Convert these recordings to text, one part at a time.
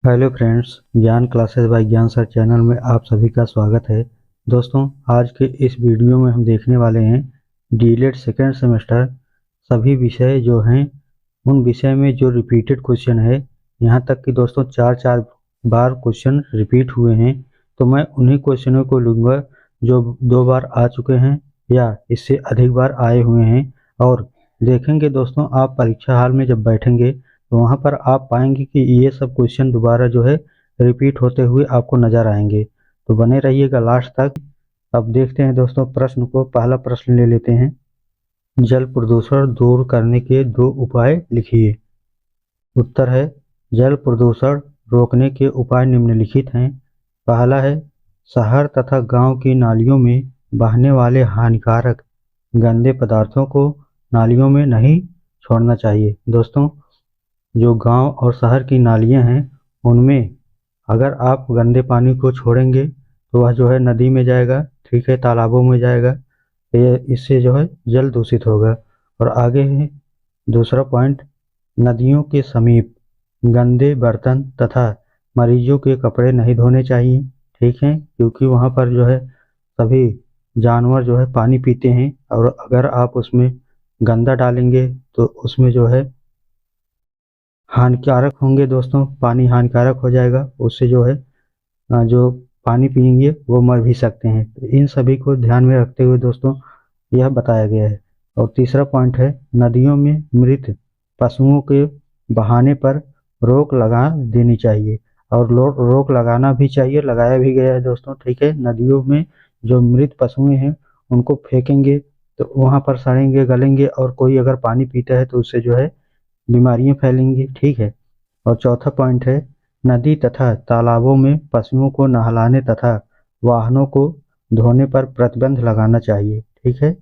Hello friends, ज्ञान classes bye ज्ञान sir channel में आप सभी का स्वागत है। दोस्तों, आज के इस वीडियो में हम देखने वाले हैं डीएलएड सेकेंड सेमेस्टर सभी विषय जो हैं उन विषय में जो रिपीटेड क्वेश्चन है। यहाँ तक कि दोस्तों चार चार बार क्वेश्चन रिपीट हुए हैं, तो मैं उन्हीं क्वेश्चनों को लूँगा जो 2 बार आ चुके हैं या इससे अधिक बार आए हुए हैं। और देखेंगे दोस्तों, आप परीक्षा हाल में जब बैठेंगे तो वहाँ पर आप पाएंगे कि ये सब क्वेश्चन दोबारा जो है रिपीट होते हुए आपको नज़र आएंगे। तो बने रहिएगा लास्ट तक। अब देखते हैं दोस्तों प्रश्न को। पहला प्रश्न ले लेते हैं। जल प्रदूषण दूर करने के 2 उपाय लिखिए। उत्तर है, जल प्रदूषण रोकने के उपाय निम्नलिखित हैं। पहला है, शहर तथा गांव की नालियों में बहने वाले हानिकारक गंदे पदार्थों को नालियों में नहीं छोड़ना चाहिए। दोस्तों, जो गांव और शहर की नालियां हैं उनमें अगर आप गंदे पानी को छोड़ेंगे तो वह जो है नदी में जाएगा, ठीक है, तालाबों में जाएगा। ये इससे जो है जल दूषित होगा। और आगे है दूसरा पॉइंट, नदियों के समीप गंदे बर्तन तथा मरीजों के कपड़े नहीं धोने चाहिए, ठीक है, क्योंकि वहाँ पर जो है सभी जानवर जो है पानी पीते हैं और अगर आप उसमें गंदा डालेंगे तो उसमें जो है हानिकारक होंगे। दोस्तों, पानी हानिकारक हो जाएगा, उससे जो है जो पानी पिएंगे वो मर भी सकते हैं। तो इन सभी को ध्यान में रखते हुए दोस्तों यह बताया गया है। और तीसरा पॉइंट है, नदियों में मृत पशुओं के बहाने पर रोक लगा देनी चाहिए। और रोक लगाना भी चाहिए, लगाया भी गया है दोस्तों, ठीक है। नदियों में जो मृत पशुएं हैं उनको फेंकेंगे तो वहाँ पर सड़ेंगे, गलेंगे और कोई अगर पानी पीता है तो उससे जो है बीमारियां फैलेंगी, ठीक है। और चौथा पॉइंट है, नदी तथा तालाबों में पशुओं को नहलाने तथा वाहनों को धोने पर प्रतिबंध लगाना चाहिए, ठीक है।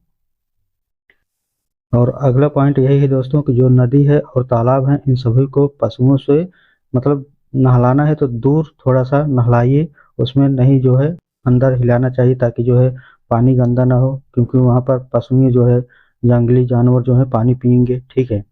और अगला पॉइंट यही है दोस्तों कि जो नदी है और तालाब है इन सभी को पशुओं से मतलब नहलाना है तो दूर थोड़ा सा नहलाइए, उसमें नहीं जो है अंदर हिलाना चाहिए ताकि जो है पानी गंदा ना हो, क्योंकि वहाँ पर पशुएं जो है जंगली जानवर जो है पानी पियेंगे, ठीक है।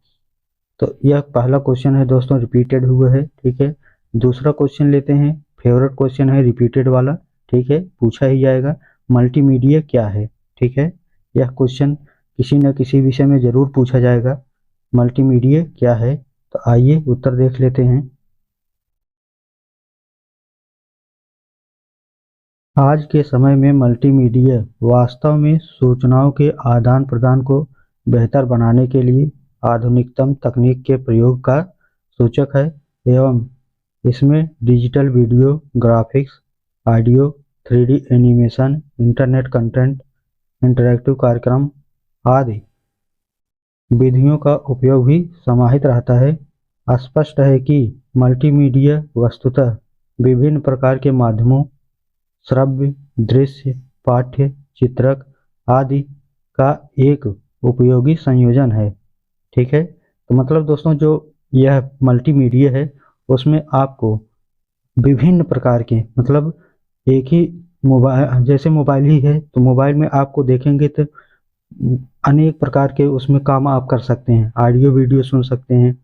तो यह पहला क्वेश्चन है दोस्तों, रिपीटेड हुआ है, ठीक है। दूसरा क्वेश्चन लेते हैं, फेवरेट क्वेश्चन है रिपीटेड वाला, ठीक है, पूछा ही जाएगा। मल्टीमीडिया क्या है, ठीक है। यह क्वेश्चन किसी न किसी विषय में जरूर पूछा जाएगा। मल्टीमीडिया क्या है, तो आइए उत्तर देख लेते हैं। आज के समय में मल्टीमीडिया वास्तव में सूचनाओं के आदान प्रदान को बेहतर बनाने के लिए आधुनिकतम तकनीक के प्रयोग का सूचक है एवं इसमें digital video, graphics, audio, 3D animation, internet content, interactive कार्यक्रम आदि विधियों का उपयोग भी समाहित रहता है। स्पष्ट है कि मल्टीमीडिया वस्तुतः विभिन्न प्रकार के माध्यमों, श्रव्य, दृश्य, पाठ्य, चित्रक आदि का एक उपयोगी संयोजन है, ठीक है। तो मतलब दोस्तों जो यह मल्टीमीडिया है उसमें आपको विभिन्न प्रकार के मतलब एक ही मोबाइल, जैसे मोबाइल ही है तो मोबाइल में आपको देखेंगे तो अनेक प्रकार के उसमें काम आप कर सकते हैं। ऑडियो वीडियो सुन सकते हैं,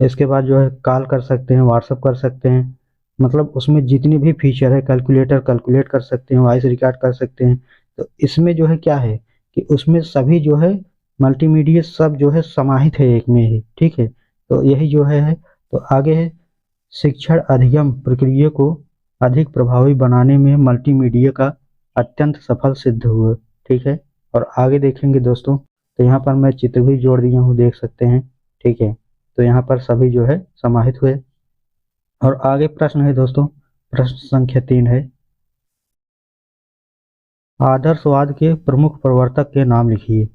इसके बाद जो है कॉल कर सकते हैं, व्हाट्सअप कर सकते हैं, मतलब उसमें जितनी भी फीचर है, कैलकुलेटर कैलकुलेट कर सकते हैं, वॉइस रिकॉर्ड कर सकते हैं। तो इसमें जो है क्या है कि उसमें सभी जो है मल्टीमीडिया सब जो है समाहित है एक में ही, ठीक है। तो यही जो है तो आगे है, शिक्षण अधिगम प्रक्रिया को अधिक प्रभावी बनाने में मल्टीमीडिया का अत्यंत सफल सिद्ध हुआ, ठीक है। और आगे देखेंगे दोस्तों तो यहाँ पर मैं चित्र भी जोड़ दिया हूँ, देख सकते हैं, ठीक है। तो यहाँ पर सभी जो है समाहित हुए। और आगे प्रश्न है दोस्तों, प्रश्न संख्या 3 है, आदर्शवाद के प्रमुख प्रवर्तक के नाम लिखिए।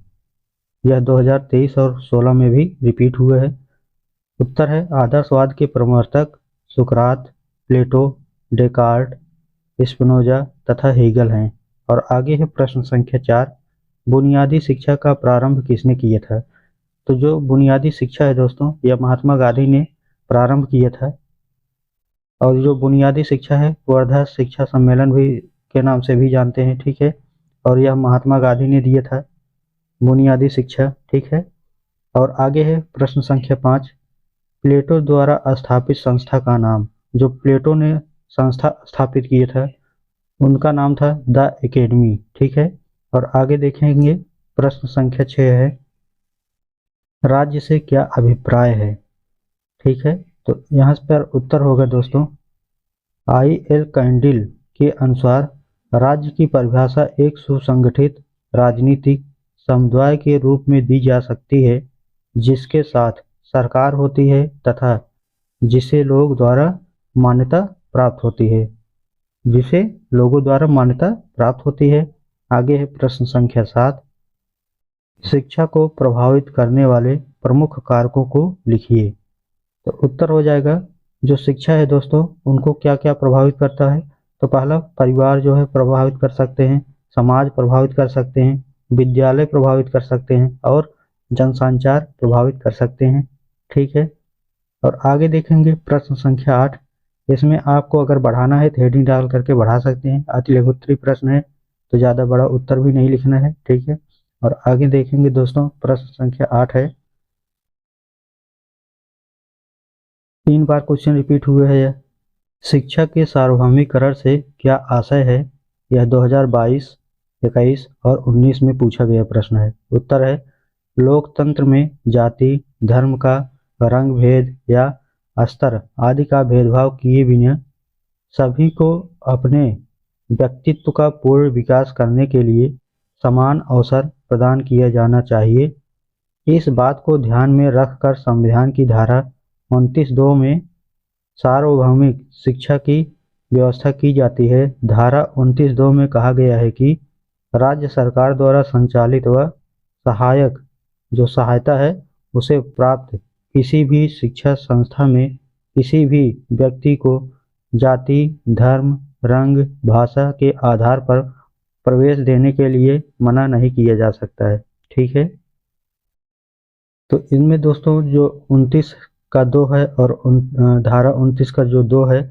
यह 2023 और 16 में भी रिपीट हुए है। उत्तर है, आदर्शवाद के प्रवर्तक सुकरात, प्लेटो, डेकार्ट, स्पिनोजा तथा हेगल हैं। और आगे है प्रश्न संख्या 4, बुनियादी शिक्षा का प्रारंभ किसने किया था। तो जो बुनियादी शिक्षा है दोस्तों यह महात्मा गांधी ने प्रारंभ किया था। और जो बुनियादी शिक्षा है वर्धा शिक्षा सम्मेलन भी के नाम से भी जानते हैं, ठीक है। और यह महात्मा गांधी ने दिया था बुनियादी शिक्षा, ठीक है। और आगे है प्रश्न संख्या 5, प्लेटो द्वारा स्थापित संस्था का नाम। जो प्लेटो ने संस्था स्थापित किया था उनका नाम था द एकेडमी। ठीक है, और आगे देखेंगे प्रश्न संख्या 6 है, राज्य से क्या अभिप्राय है। ठीक है, तो यहाँ पर उत्तर होगा दोस्तों I.L. कैंडिल के अनुसार राज्य की परिभाषा एक सुसंगठित राजनीतिक समुदाय के रूप में दी जा सकती है जिसके साथ सरकार होती है तथा जिसे लोग द्वारा मान्यता प्राप्त होती है, जिसे लोगों द्वारा मान्यता प्राप्त होती है। आगे है प्रश्न संख्या 7, शिक्षा को प्रभावित करने वाले प्रमुख कारकों को लिखिए। तो उत्तर हो जाएगा जो शिक्षा है दोस्तों उनको क्या क्या प्रभावित करता है। तो पहला परिवार जो है प्रभावित कर सकते हैं, समाज प्रभावित कर सकते हैं, विद्यालय प्रभावित कर सकते हैं और जनसंचार प्रभावित कर सकते हैं। ठीक है, और आगे देखेंगे प्रश्न संख्या 8, इसमें आपको अगर बढ़ाना है तो हेडिंग डाल करके बढ़ा सकते हैं। अति लघुत्तरीय प्रश्न है तो ज़्यादा बड़ा उत्तर भी नहीं लिखना है। ठीक है, और आगे देखेंगे दोस्तों प्रश्न संख्या 8 है, 3 बार क्वेश्चन रिपीट हुए हैं। शिक्षा के सार्वभौमिकरण से क्या आशय है। यह 2022, 21 और 19 में पूछा गया प्रश्न है। उत्तर है लोकतंत्र में जाति, धर्म का, रंग भेद या स्तर आदि का भेदभाव किए बिना सभी को अपने व्यक्तित्व का पूर्ण विकास करने के लिए समान अवसर प्रदान किया जाना चाहिए। इस बात को ध्यान में रखकर संविधान की धारा 29(2) में सार्वभौमिक शिक्षा की व्यवस्था की जाती है। धारा 29(2) में कहा गया है कि राज्य सरकार द्वारा संचालित व सहायक जो सहायता है उसे प्राप्त किसी भी शिक्षा संस्था में किसी भी व्यक्ति को जाति, धर्म, रंग, भाषा के आधार पर प्रवेश देने के लिए मना नहीं किया जा सकता है। ठीक है, तो इनमें दोस्तों जो 29 का 2 है और धारा 29 का जो 2 है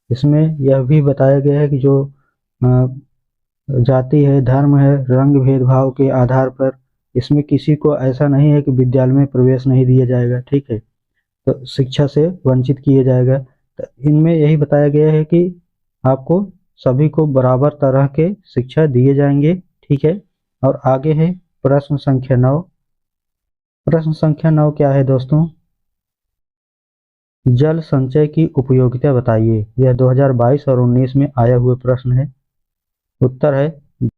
इसमें यह भी बताया गया है कि जो जाति है, धर्म है, रंग भेदभाव के आधार पर इसमें किसी को ऐसा नहीं है कि विद्यालय में प्रवेश नहीं दिया जाएगा। ठीक है, तो शिक्षा से वंचित किया जाएगा। तो इनमें यही बताया गया है कि आपको सभी को बराबर तरह के शिक्षा दिए जाएंगे। ठीक है, और आगे है प्रश्न संख्या 9। प्रश्न संख्या 9 क्या है दोस्तों, जल संचय की उपयोगिता बताइए। यह 2022 और 19 में आया हुआ प्रश्न है। उत्तर है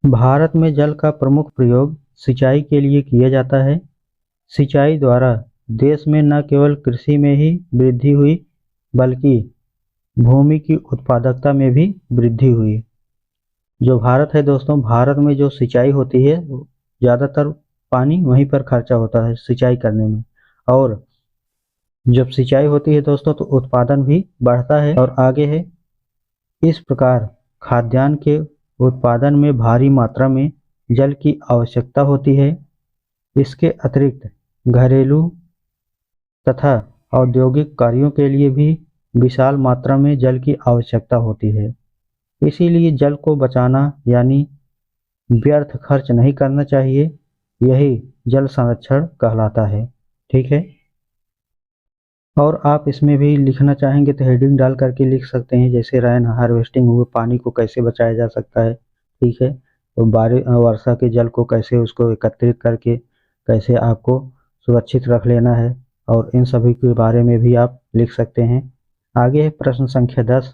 भारत में जल का प्रमुख प्रयोग सिंचाई के लिए किया जाता है। सिंचाई द्वारा देश में न केवल कृषि में ही वृद्धि हुई बल्कि भूमि की उत्पादकता में भी वृद्धि हुई। जो भारत है दोस्तों, भारत में जो सिंचाई होती है ज़्यादातर पानी वहीं पर खर्चा होता है सिंचाई करने में, और जब सिंचाई होती है दोस्तों तो उत्पादन भी बढ़ता है। और आगे है इस प्रकार खाद्यान्न के उत्पादन में भारी मात्रा में जल की आवश्यकता होती है। इसके अतिरिक्त घरेलू तथा औद्योगिक कार्यों के लिए भी विशाल मात्रा में जल की आवश्यकता होती है। इसीलिए जल को बचाना यानी व्यर्थ खर्च नहीं करना चाहिए, यही जल संरक्षण कहलाता है। ठीक है, और आप इसमें भी लिखना चाहेंगे तो हेडिंग डाल करके लिख सकते हैं, जैसे रेन हार्वेस्टिंग हुए पानी को कैसे बचाया जा सकता है। ठीक है, तो वर्षा के जल को कैसे उसको एकत्रित करके कैसे आपको सुरक्षित रख लेना है, और इन सभी के बारे में भी आप लिख सकते हैं। आगे है प्रश्न संख्या 10,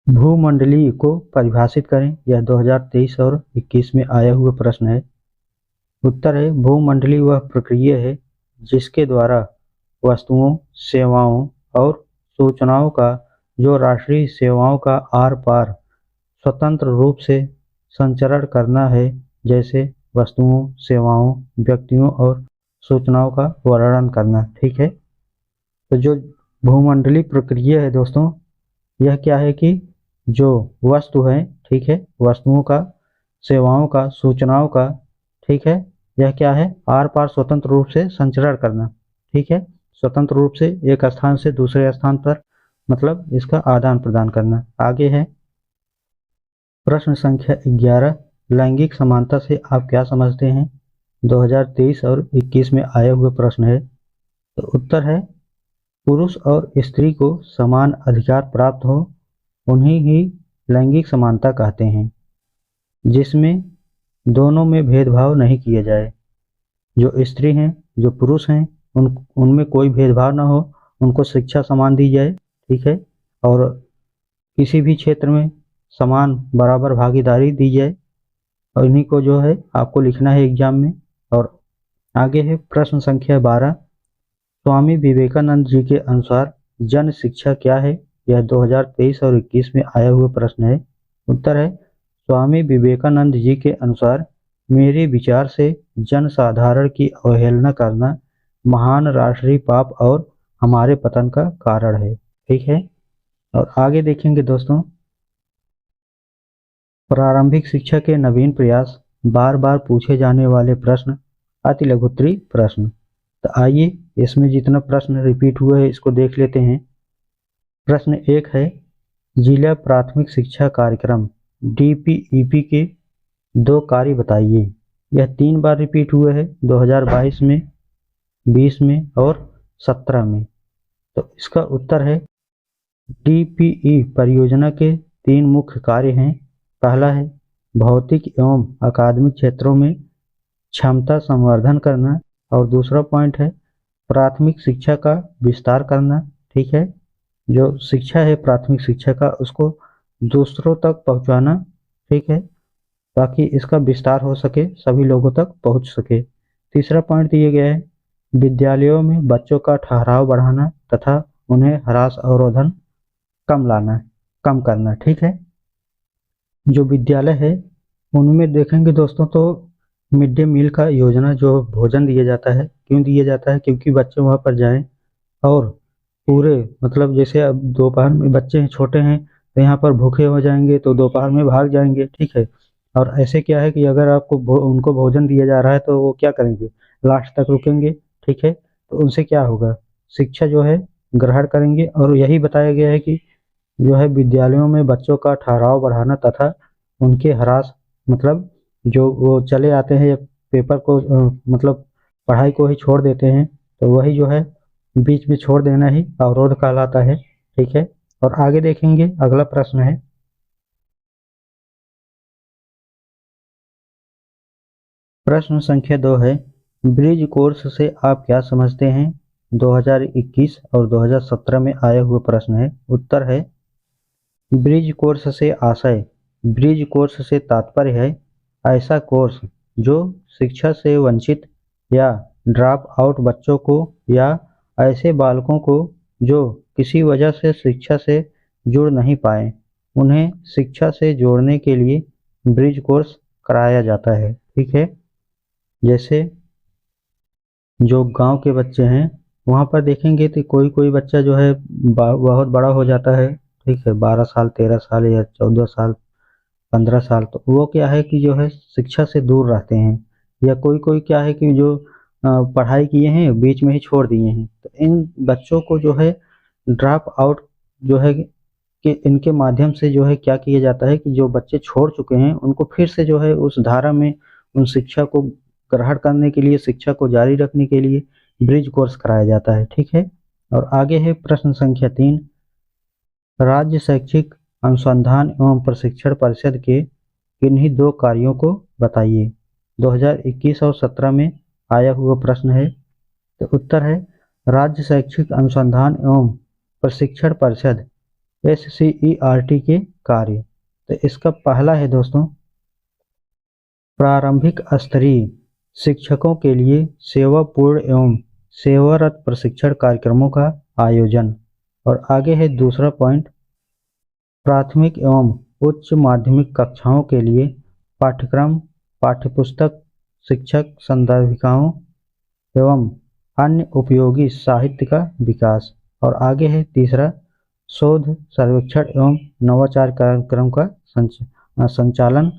भूमंडलीय को परिभाषित करें। यह 2023 और 21 में आया हुआ प्रश्न है। उत्तर है भूमंडलीय वह प्रक्रिया है जिसके द्वारा वस्तुओं, सेवाओं और सूचनाओं का जो राष्ट्रीय सेवाओं का आर पार स्वतंत्र रूप से संचरण करना है, जैसे वस्तुओं, सेवाओं, व्यक्तियों और सूचनाओं का वर्णन करना। ठीक है, तो जो भूमंडलीय प्रक्रिया है दोस्तों यह क्या है कि जो वस्तु है, ठीक है, वस्तुओं का, सेवाओं का, सूचनाओं का, ठीक है, यह क्या है आर पार स्वतंत्र रूप से संचरण करना। ठीक है, स्वतंत्र रूप से एक स्थान से दूसरे स्थान पर मतलब इसका आदान प्रदान करना। आगे है प्रश्न संख्या 11, लैंगिक समानता से आप क्या समझते हैं। 2023 और 21 में आया हुआ प्रश्न है। तो उत्तर है पुरुष और स्त्री को समान अधिकार प्राप्त हो, उन्हें ही लैंगिक समानता कहते हैं, जिसमें दोनों में भेदभाव नहीं किया जाए। जो स्त्री हैं, जो पुरुष हैं, उनमें कोई भेदभाव ना हो, उनको शिक्षा समान दी जाए, ठीक है। और किसी भी क्षेत्र में समान बराबर भागीदारी दी जाए, और इन्हीं को जो है आपको लिखना है एग्जाम में। और आगे है प्रश्न संख्या 12। स्वामी विवेकानंद जी के अनुसार जन शिक्षा क्या है? यह 2023 और 21 में आया हुआ प्रश्न है। उत्तर है, स्वामी विवेकानंद जी के अनुसार मेरे विचार से जन साधारण की अवहेलना करना महान राष्ट्रीय पाप और हमारे पतन का कारण है। ठीक है। और आगे देखेंगे दोस्तों, प्रारंभिक शिक्षा के नवीन प्रयास, बार बार पूछे जाने वाले प्रश्न, अति लघुत्तरी प्रश्न। तो आइए इसमें जितना प्रश्न रिपीट हुए हैं इसको देख लेते हैं। प्रश्न 1 है, जिला प्राथमिक शिक्षा कार्यक्रम DPEP के 2 कार्य बताइए। यह 3 बार रिपीट हुए हैं, 2022 में, 20 में और 17 में। तो इसका उत्तर है, DPE परियोजना के 3 मुख्य कार्य हैं। पहला है भौतिक एवं अकादमिक क्षेत्रों में क्षमता संवर्धन करना, और दूसरा पॉइंट है प्राथमिक शिक्षा का विस्तार करना। ठीक है, जो शिक्षा है प्राथमिक शिक्षा का, उसको दूसरों तक पहुंचाना। ठीक है, ताकि इसका विस्तार हो सके, सभी लोगों तक पहुंच सके। तीसरा पॉइंट दिया गया है विद्यालयों में बच्चों का ठहराव बढ़ाना तथा उन्हें ह्रास अवरोधन कम करना। ठीक है, जो विद्यालय है उनमें देखेंगे दोस्तों, तो मिड डे मील का योजना जो भोजन दिया जाता है, क्यों दिया जाता है? क्योंकि बच्चे वहाँ पर जाएं और पूरे मतलब जैसे अब दोपहर में बच्चे हैं, छोटे हैं, तो यहाँ पर भूखे हो जाएंगे तो दोपहर में भाग जाएंगे। ठीक है, और ऐसे क्या है कि अगर आपको उनको भोजन दिया जा रहा है तो वो क्या करेंगे, लास्ट तक रुकेंगे। ठीक है, तो उनसे क्या होगा, शिक्षा जो है ग्रहण करेंगे। और यही बताया गया है कि जो है विद्यालयों में बच्चों का ठहराव बढ़ाना तथा उनके ह्रास, मतलब जो वो चले आते हैं या पेपर को मतलब पढ़ाई को ही छोड़ देते हैं, तो वही जो है बीच में छोड़ देना ही अवरोध कहलाता है। ठीक है, और आगे देखेंगे, अगला प्रश्न है प्रश्न संख्या 2 है, ब्रिज कोर्स से आप क्या समझते हैं? 2021 और 2017 में आया हुआ प्रश्न है। उत्तर है, ब्रिज कोर्स से आशय, ब्रिज कोर्स से तात्पर्य है ऐसा कोर्स जो शिक्षा से वंचित या ड्रॉप आउट बच्चों को या ऐसे बालकों को जो किसी वजह से शिक्षा से जुड़ नहीं पाए, उन्हें शिक्षा से जोड़ने के लिए ब्रिज कोर्स कराया जाता है। ठीक है, जैसे जो गांव के बच्चे हैं वहाँ पर देखेंगे तो कोई कोई बच्चा जो है बहुत बड़ा हो जाता है। ठीक है, 12 साल, 13 साल या 14 साल, 15 साल, तो वो क्या है कि जो है शिक्षा से दूर रहते हैं। या कोई कोई क्या है कि जो पढ़ाई किए हैं बीच में ही छोड़ दिए हैं, तो इन बच्चों को जो है ड्रॉप आउट जो है कि इनके माध्यम से जो है क्या किया जाता है कि जो बच्चे छोड़ चुके हैं उनको फिर से जो है उस धारा में उन शिक्षा को ग्रहण करने के लिए, शिक्षा को जारी रखने के लिए ब्रिज कोर्स कराया जाता है। ठीक है, और आगे है प्रश्न संख्या 3, राज्य शैक्षिक अनुसंधान एवं प्रशिक्षण परिषद के किन्हीं 2 कार्यों को बताइए। 2021 और 17 में आया हुआ प्रश्न है। तो उत्तर है, राज्य शैक्षिक अनुसंधान एवं प्रशिक्षण परिषद SCERT के कार्य। तो इसका पहला है दोस्तों, प्रारंभिक स्तरीय शिक्षकों के लिए सेवापूर्ण एवं सेवारत प्रशिक्षण कार्यक्रमों का आयोजन। और आगे है दूसरा पॉइंट, प्राथमिक एवं उच्च माध्यमिक कक्षाओं के लिए पाठ्यक्रम, पाठ्यपुस्तक, शिक्षक संदर्भिकाओं एवं अन्य उपयोगी साहित्य का विकास। और आगे है तीसरा, शोध सर्वेक्षण एवं नवाचार कार्यक्रम का संचालन।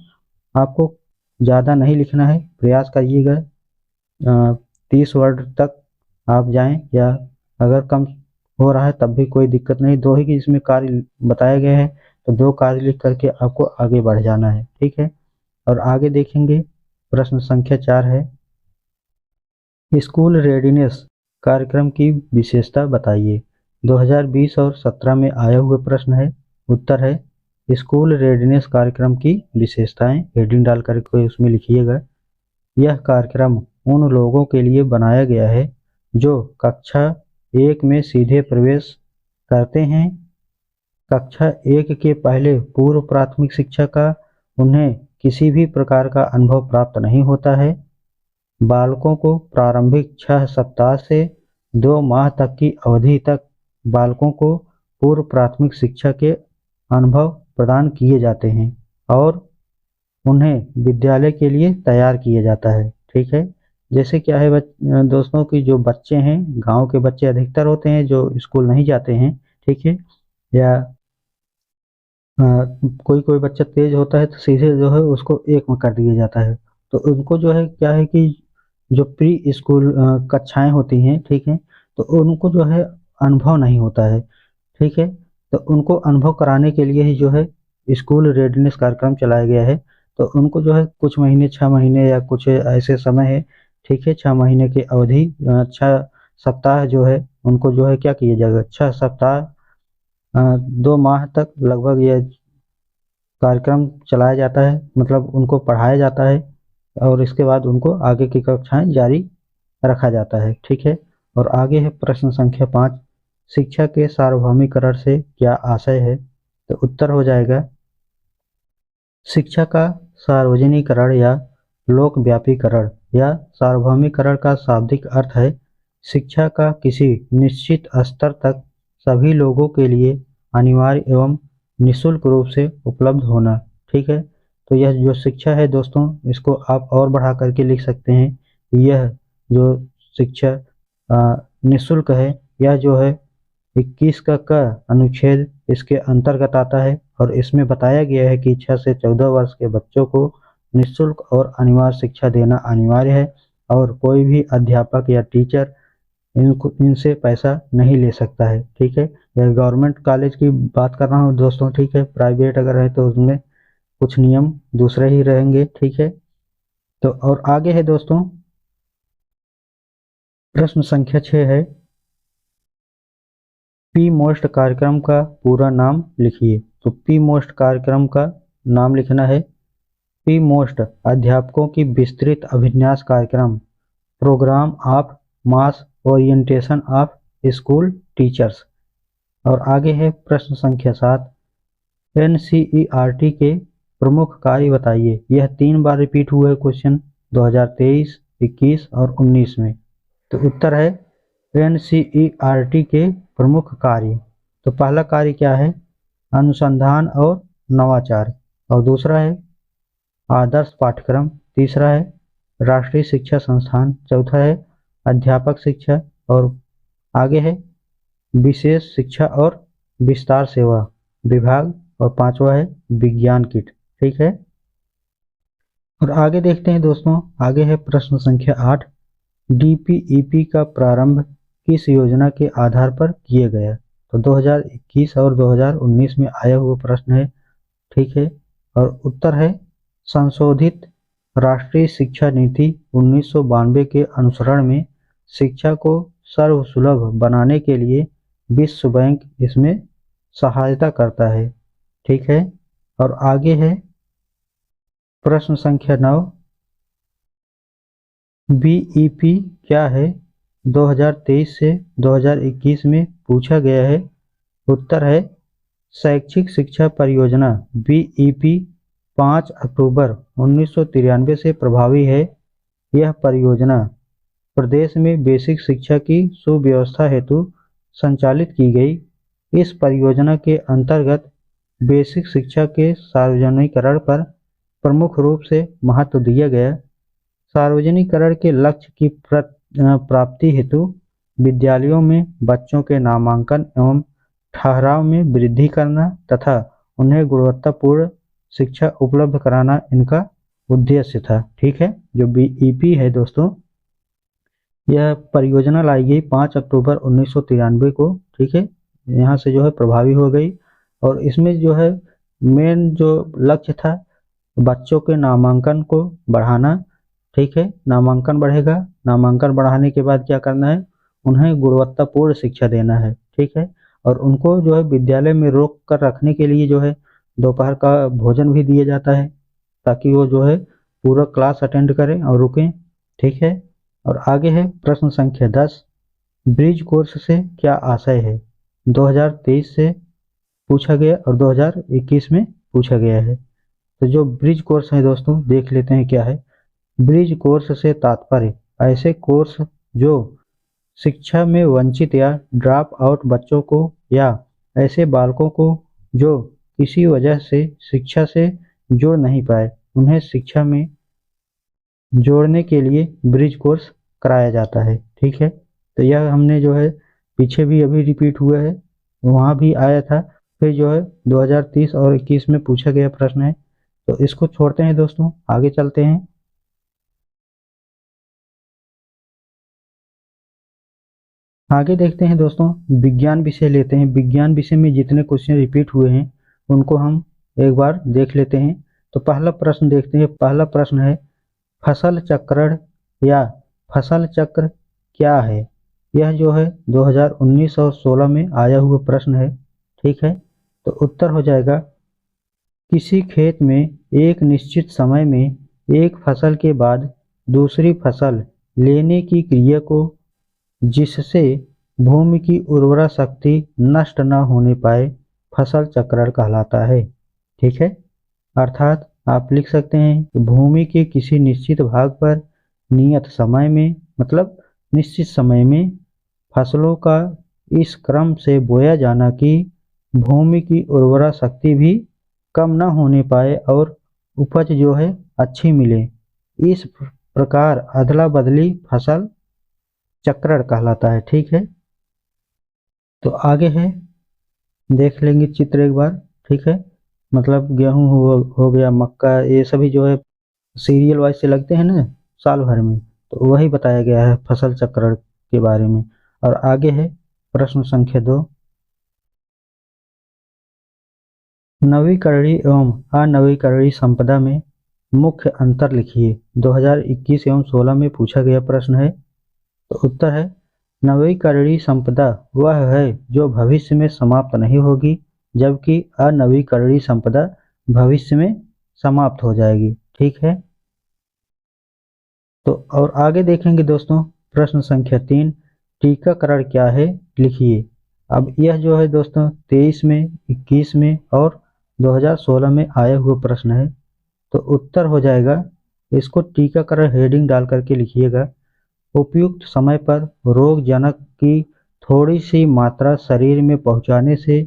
आपको ज़्यादा नहीं लिखना है, प्रयास करिएगा 30 वर्ड तक आप जाएं, या अगर कम हो रहा है तब भी कोई दिक्कत नहीं। 2 ही इसमें कार्य बताए गए हैं, तो 2 कार्य लिख करके आपको आगे बढ़ जाना है। ठीक है, और आगे देखेंगे प्रश्न संख्या 4 है, स्कूल रेडीनेस कार्यक्रम की विशेषता बताइए। 2020 और 17 में आया हुआ प्रश्न है। उत्तर है स्कूल रेडीनेस कार्यक्रम की विशेषताएं, हेडिंग डाल करके उसमें लिखिएगा। यह कार्यक्रम उन लोगों के लिए बनाया गया है जो कक्षा 1 में सीधे प्रवेश करते हैं। कक्षा 1 के पहले पूर्व प्राथमिक शिक्षा का उन्हें किसी भी प्रकार का अनुभव प्राप्त नहीं होता है। बालकों को प्रारंभिक 6 सप्ताह से 2 माह तक की अवधि तक बालकों को पूर्व प्राथमिक शिक्षा के अनुभव प्रदान किए जाते हैं और उन्हें विद्यालय के लिए तैयार किया जाता है। ठीक है, जैसे क्या है दोस्तों कि जो बच्चे हैं, गांव के बच्चे अधिकतर होते हैं जो स्कूल नहीं जाते हैं। ठीक है, या कोई कोई बच्चा तेज होता है तो सीधे जो है उसको 1 में कर दिया जाता है। तो उनको जो है क्या है कि जो प्री स्कूल कक्षाएं होती हैं, ठीक है, तो उनको जो है अनुभव नहीं होता है। ठीक है, तो उनको अनुभव कराने के लिए ही जो है स्कूल रेडीनेस कार्यक्रम चलाया गया है। तो उनको जो है कुछ महीने, 6 महीने या कुछ ऐसे समय है, ठीक है, 6 महीने की अवधि, 6 सप्ताह जो है उनको जो है क्या किया जाएगा, 6 सप्ताह 2 माह तक लगभग यह कार्यक्रम चलाया जाता है, मतलब उनको पढ़ाया जाता है और इसके बाद उनको आगे की कक्षाएं जारी रखा जाता है। ठीक है, और आगे है प्रश्न संख्या 5, शिक्षा के सार्वभौमिकरण से क्या आशय है। तो उत्तर हो जाएगा शिक्षा का सार्वजनिकरण या लोकव्यापीकरण या सार्वभौमिकरण का शाब्दिक अर्थ है शिक्षा का किसी निश्चित स्तर तक सभी लोगों के लिए अनिवार्य एवं निःशुल्क रूप से उपलब्ध होना। ठीक है, तो यह जो शिक्षा है दोस्तों, इसको आप और बढ़ा करके लिख सकते हैं। यह जो शिक्षा निःशुल्क है, यह जो है 21 का अनुच्छेद इसके अंतर्गत आता है और इसमें बताया गया है कि 6 से 14 वर्ष के बच्चों को निःशुल्क और अनिवार्य शिक्षा देना अनिवार्य है और कोई भी अध्यापक या टीचर इनसे पैसा नहीं ले सकता है। ठीक है, यह गवर्नमेंट कॉलेज की बात कर रहा हूँ दोस्तों। ठीक है, प्राइवेट अगर है तो उसमें कुछ नियम दूसरे ही रहेंगे। ठीक है, तो और आगे है दोस्तों प्रश्न संख्या 6 है पी मोस्ट कार्यक्रम का पूरा नाम लिखिए। तो पी मोस्ट कार्यक्रम का नाम लिखना है पी मोस्ट अध्यापकों की विस्तृत अभिन्यास कार्यक्रम, programme of mass orientation of school teachers. और आगे है प्रश्न संख्या 7, एनसीईआरटी के प्रमुख कार्य बताइए। यह 3 बार रिपीट हुआ है क्वेश्चन 2023, 21 और 19 में। तो उत्तर है एनसीईआरटी के प्रमुख कार्य। तो पहला कार्य क्या है, अनुसंधान और नवाचार, और दूसरा है आदर्श पाठ्यक्रम, तीसरा है राष्ट्रीय शिक्षा संस्थान, चौथा है अध्यापक शिक्षा और आगे है विशेष शिक्षा और विस्तार सेवा विभाग और पांचवा है विज्ञान किट। ठीक है, और आगे देखते हैं दोस्तों, आगे है प्रश्न संख्या 8, डीपीईपी का प्रारंभ किस योजना के आधार पर किया गया। तो 2021 और 2019 में आया हुआ प्रश्न है। ठीक है, और उत्तर है संशोधित राष्ट्रीय शिक्षा नीति 1992 के अनुसरण में शिक्षा को सर्वसुलभ बनाने के लिए विश्व बैंक इसमें सहायता करता है। ठीक है, और आगे है प्रश्न संख्या 9, बीईपी क्या है 2023 से 2021 में पूछा गया है। उत्तर है शैक्षिक शिक्षा परियोजना बीईपी 5 अक्टूबर 1993 से प्रभावी है। यह परियोजना प्रदेश में बेसिक शिक्षा की सुव्यवस्था हेतु संचालित की गई। इस परियोजना के अंतर्गत बेसिक शिक्षा के सार्वजनिकरण पर प्रमुख रूप से महत्व दिया गया। सार्वजनिकरण के लक्ष्य की प्राप्ति हेतु विद्यालयों में बच्चों के नामांकन एवं ठहराव में वृद्धि करना तथा उन्हें गुणवत्तापूर्ण शिक्षा उपलब्ध कराना इनका उद्देश्य था। ठीक है, जो बीईपी है दोस्तों, यह परियोजना लाई गई 5 अक्टूबर 1993 को। ठीक है, यहाँ से जो है प्रभावी हो गई और इसमें जो है मेन जो लक्ष्य था बच्चों के नामांकन को बढ़ाना। ठीक है, नामांकन बढ़ेगा, नामांकन बढ़ाने के बाद क्या करना है, उन्हें गुणवत्तापूर्ण शिक्षा देना है। ठीक है, और उनको जो है विद्यालय में रोक कर रखने के लिए जो है दोपहर का भोजन भी दिया जाता है, ताकि वो जो है पूरा क्लास अटेंड करें और रुकें। ठीक है। और आगे है प्रश्न संख्या 10, ब्रिज कोर्स से क्या आशय है? 2023 से पूछा गया और 2021 में पूछा गया है। तो जो ब्रिज कोर्स है दोस्तों, देख लेते हैं क्या है। ब्रिज कोर्स से तात्पर्य ऐसे कोर्स जो शिक्षा में वंचित या ड्रॉप आउट बच्चों को या ऐसे बालकों को जो किसी वजह से शिक्षा से जुड़ नहीं पाए, उन्हें शिक्षा में जोड़ने के लिए ब्रिज कोर्स कराया जाता है। ठीक है। तो यह हमने जो है पीछे भी अभी रिपीट हुआ है, वहाँ भी आया था, फिर जो है 2030 और 21 में पूछा गया प्रश्न है। तो इसको छोड़ते हैं दोस्तों, आगे चलते हैं। आगे देखते हैं दोस्तों, विज्ञान विषय लेते हैं। विज्ञान विषय में जितने क्वेश्चन रिपीट हुए हैं उनको हम एक बार देख लेते हैं। तो पहला प्रश्न देखते हैं। पहला प्रश्न है, फसल चक्रण या फसल चक्र क्या है? यह जो है 2019 और 16 में आया हुआ प्रश्न है। ठीक है। तो उत्तर हो जाएगा, किसी खेत में एक निश्चित समय में एक फसल के बाद दूसरी फसल लेने की क्रिया को, जिससे भूमि की उर्वरा शक्ति नष्ट न होने पाए, फसल चक्रण कहलाता है। ठीक है। अर्थात आप लिख सकते हैं कि भूमि के किसी निश्चित भाग पर नियत समय में, मतलब निश्चित समय में फसलों का इस क्रम से बोया जाना कि भूमि की उर्वरा शक्ति भी कम न होने पाए और उपज जो है अच्छी मिले, इस प्रकार अदला बदली फसल चक्रण कहलाता है। ठीक है। तो आगे है, देख लेंगे चित्र एक बार। ठीक है। मतलब गेहूं हो गया, मक्का, ये सभी जो है सीरियल वाइज से लगते हैं ना साल भर में, तो वही बताया गया है फसल चक्रण के बारे में। और आगे है प्रश्न संख्या 2, नवीकरणीय एवं अनवीकरणीय संपदा में मुख्य अंतर लिखिए। 2021 एवं 16 में पूछा गया प्रश्न है। तो उत्तर है, नवीकरणीय संपदा वह है जो भविष्य में समाप्त नहीं होगी, जबकि अनवीकरणीय संपदा भविष्य में समाप्त हो जाएगी। ठीक है। तो और आगे देखेंगे दोस्तों, प्रश्न संख्या 3, टीकाकरण क्या है लिखिए। अब यह जो है दोस्तों 23 में, 21 में और 2016 में आया हुआ प्रश्न है। तो उत्तर हो जाएगा, इसको टीकाकरण हेडिंग डाल करके लिखिएगा, उपयुक्त समय पर रोगजनक की थोड़ी सी मात्रा शरीर में पहुंचाने से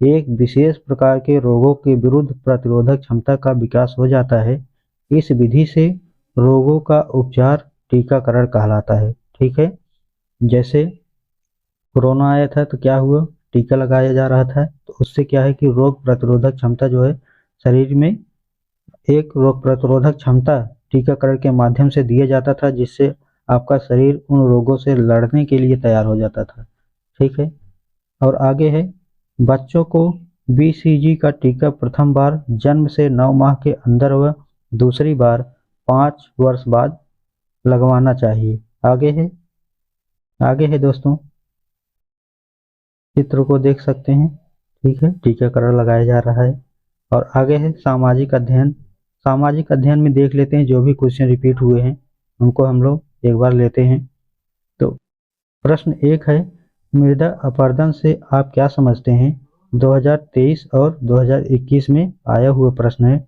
एक विशेष प्रकार के रोगों के विरुद्ध प्रतिरोधक क्षमता का विकास हो जाता है। इस विधि से रोगों का उपचार टीकाकरण कहलाता है। ठीक है। जैसे कोरोना आया था तो क्या हुआ, टीका लगाया जा रहा था, तो उससे क्या है कि रोग प्रतिरोधक क्षमता जो है शरीर में, एक रोग प्रतिरोधक क्षमता टीकाकरण के माध्यम से दिया जाता था, जिससे आपका शरीर उन रोगों से लड़ने के लिए तैयार हो जाता था। ठीक है। और आगे है, बच्चों को बीसीजी का टीका प्रथम बार जन्म से 9 माह के अंदर व दूसरी बार 5 वर्ष बाद लगवाना चाहिए। आगे है दोस्तों, चित्र को देख सकते हैं। ठीक है। टीकाकरण लगाया जा रहा है। और आगे है सामाजिक अध्ययन। सामाजिक अध्ययन में देख लेते हैं जो भी क्वेश्चन रिपीट हुए हैं उनको हम लोग एक बार लेते हैं। तो प्रश्न 1 है, मृदा अपरदन से आप क्या समझते हैं? 2023 और 2021 में आया हुआ प्रश्न है।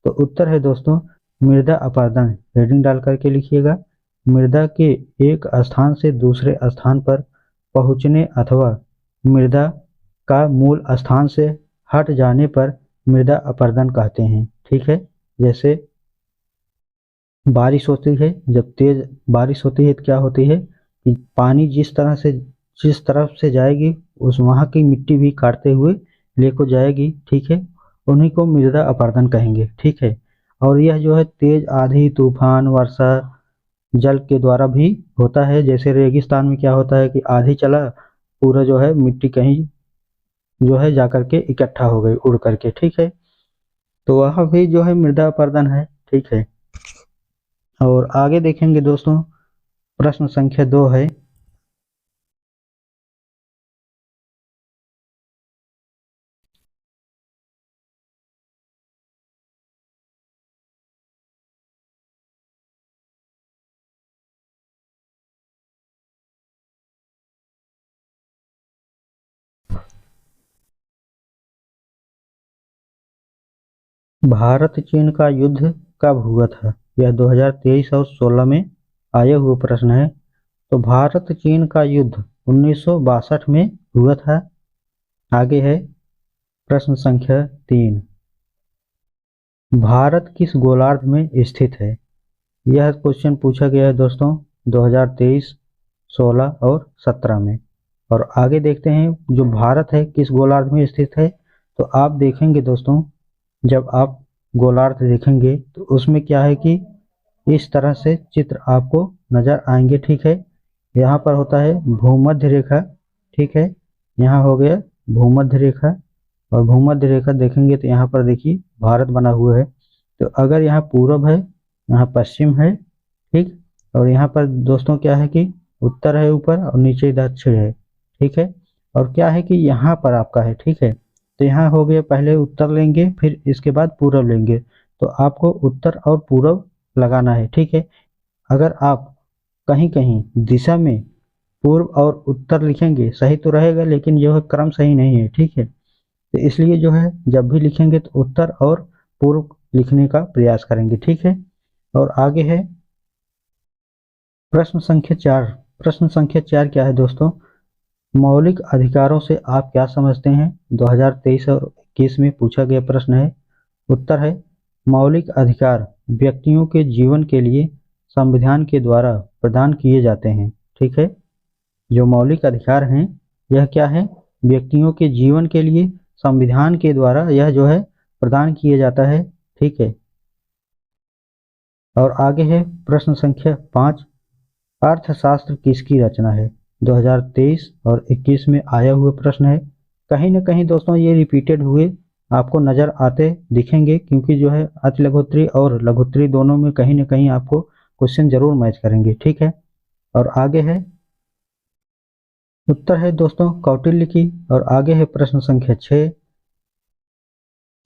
तो उत्तर है दोस्तों, मृदा अपरदन हेडिंग डाल करके लिखिएगा, मृदा के एक स्थान से दूसरे स्थान पर पहुंचने अथवा मृदा का मूल स्थान से हट जाने पर मृदा अपरदन कहते हैं। ठीक है। जैसे बारिश होती है, जब तेज बारिश होती है तो क्या होती है कि पानी जिस तरफ से जाएगी उस वहाँ की मिट्टी भी काटते हुए लेको जाएगी। ठीक है। उन्हीं को मृदा अपरदन कहेंगे। ठीक है। और यह जो है तेज आंधी, तूफान, वर्षा जल के द्वारा भी होता है। जैसे रेगिस्तान में क्या होता है कि आंधी चला, पूरा जो है मिट्टी कहीं जो है जाकर के इकट्ठा हो गई उड़ करके। ठीक है। तो वह भी जो है मृदा अपरदन है। ठीक है। और आगे देखेंगे दोस्तों, प्रश्न संख्या 2 है, भारत चीन का युद्ध कब हुआ था? यह 2023 और 16 में आए हुए प्रश्न है। तो भारत चीन का युद्ध 1962 में हुआ था। आगे है प्रश्न संख्या 3। भारत किस गोलार्ध में स्थित है? यह क्वेश्चन पूछा गया है दोस्तों 2023, 16 और 17 में। और आगे देखते हैं जो भारत है किस गोलार्ध में स्थित है। तो आप देखेंगे दोस्तों, जब आप गोलार्ध देखेंगे तो उसमें क्या है कि इस तरह से चित्र आपको नजर आएंगे। ठीक है, यहाँ पर होता है भूमध्य रेखा। ठीक है, यहाँ हो गया भूमध्य रेखा, और भूमध्य रेखा देखेंगे तो यहाँ पर देखिए भारत बना हुआ है। तो अगर यहाँ पूरब है, यहाँ पश्चिम है, ठीक, और यहाँ पर दोस्तों क्या है कि उत्तर है ऊपर और नीचे दक्षिण है। ठीक है, और क्या है कि यहाँ पर आपका है। ठीक है, तो यहाँ हो गया, पहले उत्तर लेंगे फिर इसके बाद पूरब लेंगे। तो आपको उत्तर और पूरब लगाना है। ठीक है, अगर आप कहीं कहीं दिशा में पूर्व और उत्तर लिखेंगे सही तो रहेगा, लेकिन यह क्रम सही नहीं है। ठीक है, तो इसलिए जो है जब भी लिखेंगे तो उत्तर और पूर्व लिखने का प्रयास करेंगे। ठीक है, और आगे है प्रश्न संख्या 4। प्रश्न संख्या 4 क्या है दोस्तों? मौलिक अधिकारों से आप क्या समझते हैं? 2023 और 21 में पूछा गया प्रश्न है। उत्तर है मौलिक अधिकार व्यक्तियों के जीवन के लिए संविधान के द्वारा प्रदान किए जाते हैं। ठीक है, जो मौलिक अधिकार हैं यह क्या है? व्यक्तियों के जीवन के लिए संविधान के द्वारा यह जो है प्रदान किए जाता है। ठीक है, और आगे है प्रश्न संख्या 5। अर्थशास्त्र किसकी रचना है? 2023 और 21 में आया हुआ प्रश्न है। कहीं ना कहीं दोस्तों ये रिपीटेड हुए आपको नजर आते दिखेंगे, क्योंकि जो है अति लघुत्तरी और लघुत्तरी दोनों में कहीं ना कहीं आपको क्वेश्चन जरूर मैच करेंगे। ठीक है, और आगे है उत्तर है दोस्तों कौटिल्य की। और आगे है प्रश्न संख्या 6।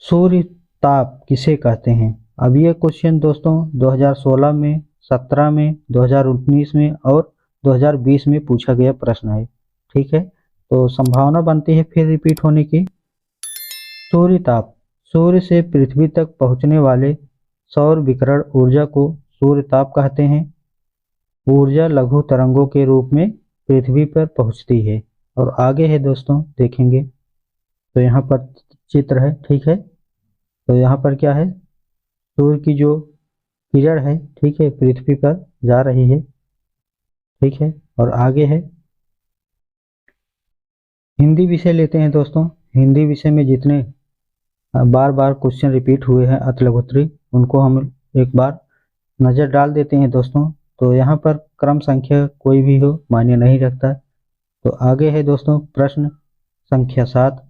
सूर्य ताप किसे कहते हैं? अब ये क्वेश्चन दोस्तों 2016 में, 17 में, 2019 में और 2020 में पूछा गया प्रश्न है। ठीक है, तो संभावना बनती है फिर रिपीट होने की। सूर्य ताप, सूर्य से पृथ्वी तक पहुंचने वाले सौर विकिरण ऊर्जा को सूर्य ताप कहते हैं। ऊर्जा लघु तरंगों के रूप में पृथ्वी पर पहुंचती है। और आगे है दोस्तों देखेंगे तो यहाँ पर चित्र है। ठीक है, तो यहाँ पर क्या है, सूर्य की जो किरण है, ठीक है, पृथ्वी पर जा रही है। ठीक है, और आगे है हिंदी विषय लेते हैं दोस्तों। हिंदी विषय में जितने बार बार क्वेश्चन रिपीट हुए हैं अति लघुत्तरी, उनको हम एक बार नज़र डाल देते हैं दोस्तों। तो यहाँ पर क्रम संख्या कोई भी हो मायने नहीं रखता। तो आगे है दोस्तों प्रश्न संख्या 7।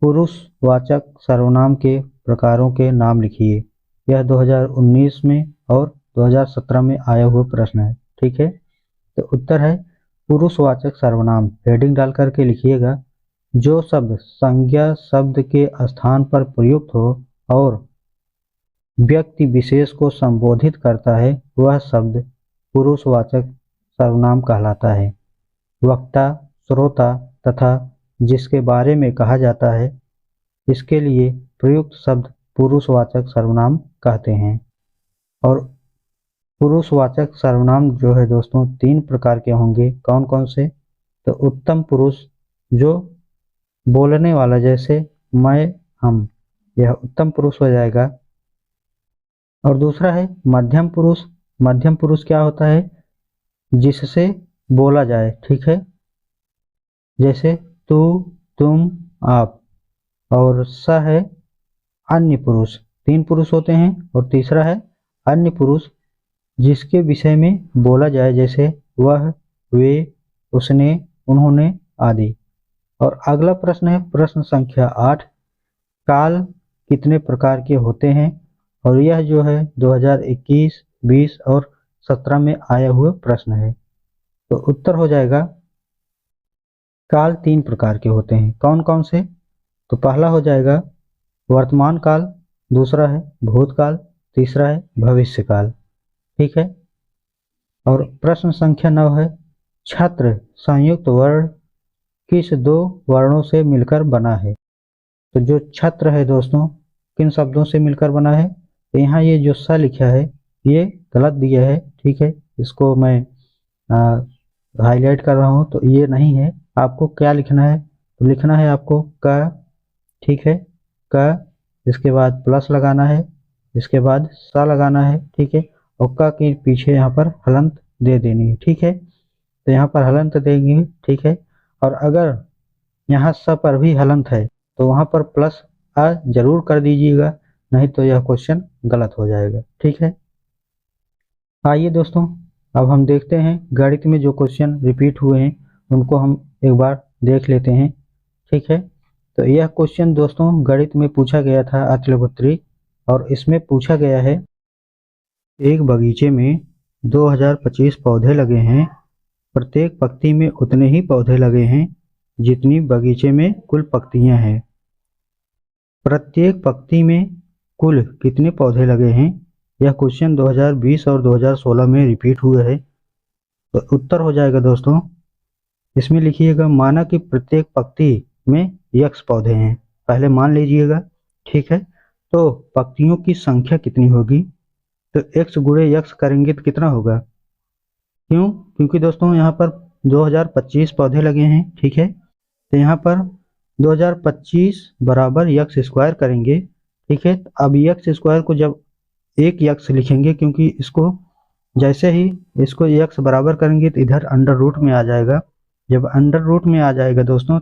पुरुषवाचक सर्वनाम के प्रकारों के नाम लिखिए। यह 2019 में और 2017 में आया हुआ प्रश्न है। ठीक है, तो उत्तर है पुरुषवाचक सर्वनाम। हेडिंग डाल करके लिखिएगा, जो शब्द संज्ञा शब्द के स्थान पर प्रयुक्त हो और व्यक्ति विशेष को संबोधित करता है वह शब्द पुरुषवाचक सर्वनाम कहलाता है। वक्ता, श्रोता तथा जिसके बारे में कहा जाता है इसके लिए प्रयुक्त शब्द पुरुषवाचक सर्वनाम कहते हैं। और पुरुषवाचक सर्वनाम जो है दोस्तों 3 प्रकार के होंगे। कौन कौन से? तो उत्तम पुरुष, जो बोलने वाला, जैसे मैं, हम, यह उत्तम पुरुष हो जाएगा। और दूसरा है मध्यम पुरुष। मध्यम पुरुष क्या होता है? जिससे बोला जाए। ठीक है, जैसे तू, तुम, आप। और स है अन्य पुरुष। 3 पुरुष होते हैं। और तीसरा है अन्य पुरुष, जिसके विषय में बोला जाए, जैसे वह, वे, उसने, उन्होंने आदि। और अगला प्रश्न है प्रश्न संख्या 8। काल कितने प्रकार के होते हैं? और यह जो है 2021, 20 और 17 में आया हुआ प्रश्न है। तो उत्तर हो जाएगा काल 3 प्रकार के होते हैं। कौन कौन से? तो पहला हो जाएगा वर्तमान काल, दूसरा है भूतकाल, तीसरा है भविष्य काल। ठीक है, और प्रश्न संख्या 9 है छत्र संयुक्त वर्ण किस 2 वर्णों से मिलकर बना है? तो जो छत्र है दोस्तों किन शब्दों से मिलकर बना है। तो यहाँ ये जो सा लिखा है ये गलत दिया है, ठीक है, इसको मैं हाईलाइट कर रहा हूँ, तो ये नहीं है। आपको क्या लिखना है, तो लिखना है आपको का, ठीक है, का, इसके बाद प्लस लगाना है, इसके बाद सा लगाना है, ठीक है, और का के पीछे यहाँ पर हलंत दे देनी है, ठीक है। तो यहाँ पर हलंत देंगे, ठीक है, और अगर यहाँ स पर भी हलंत है तो वहाँ पर प्लस आ जरूर कर दीजिएगा, नहीं तो यह क्वेश्चन गलत हो जाएगा, ठीक है। आइए दोस्तों, अब हम देखते हैं गणित में जो क्वेश्चन रिपीट हुए हैं उनको हम एक बार देख लेते हैं, ठीक है। तो यह क्वेश्चन दोस्तों गणित में पूछा गया था अत्लगोत्री, और इसमें पूछा गया है एक बगीचे में 2025 पौधे लगे हैं, प्रत्येक पत्ती में उतने ही पौधे लगे हैं जितनी बगीचे में कुल पत्तियां हैं। प्रत्येक पत्ती में कुल कितने पौधे लगे हैं। यह क्वेश्चन 2020 और 2016 में रिपीट हुआ है। तो उत्तर हो जाएगा दोस्तों, इसमें लिखिएगा माना कि प्रत्येक पत्ती में यक्ष पौधे हैं, पहले मान लीजिएगा, ठीक है। तो पत्तियों की संख्या कितनी होगी, तो x गुणे यक्ष करेंगे तो कितना होगा, क्यों, क्योंकि दोस्तों यहाँ पर 2025 पौधे लगे हैं, ठीक है। तो यहाँ पर 2025 बराबर यक्स स्क्वायर करेंगे, ठीक है। अब यक्स स्क्वायर को जब एक यक्स लिखेंगे, क्योंकि इसको जैसे ही इसको यक्स बराबर करेंगे तो इधर अंडर रूट में आ जाएगा। जब अंडर रूट में आ जाएगा दोस्तों,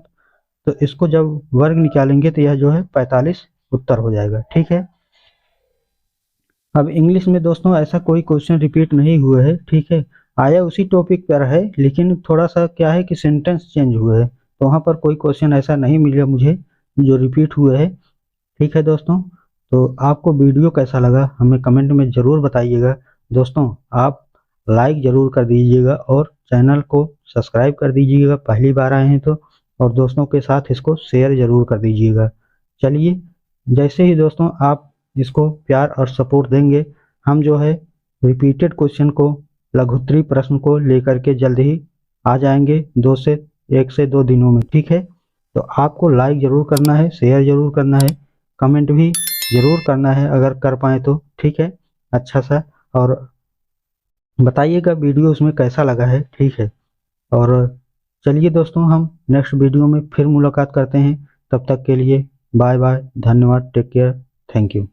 तो इसको जब वर्ग निकालेंगे तो यह जो है 45 उत्तर हो जाएगा, ठीक है। अब इंग्लिश में दोस्तों ऐसा कोई क्वेश्चन रिपीट नहीं हुआ है, ठीक है, आया उसी टॉपिक पर है, लेकिन थोड़ा सा क्या है कि सेंटेंस चेंज हुआ है, तो वहाँ पर कोई क्वेश्चन ऐसा नहीं मिला मुझे जो रिपीट हुआ है, ठीक है दोस्तों। तो आपको वीडियो कैसा लगा हमें कमेंट में ज़रूर बताइएगा दोस्तों। आप लाइक ज़रूर कर दीजिएगा और चैनल को सब्सक्राइब कर दीजिएगा पहली बार आए हैं तो, और दोस्तों के साथ इसको शेयर ज़रूर कर दीजिएगा। चलिए, जैसे ही दोस्तों आप इसको प्यार और सपोर्ट देंगे, हम जो है रिपीटेड क्वेश्चन को, लघुत्तरी प्रश्न को लेकर के जल्द ही आ जाएंगे 1 से 2 दिनों में, ठीक है। तो आपको लाइक ज़रूर करना है, शेयर ज़रूर करना है, कमेंट भी ज़रूर करना है अगर कर पाए तो, ठीक है, अच्छा सा, और बताइएगा वीडियो उसमें कैसा लगा है, ठीक है। और चलिए दोस्तों, हम नेक्स्ट वीडियो में फिर मुलाकात करते हैं, तब तक के लिए बाय बाय, धन्यवाद, टेक केयर, थैंक यू।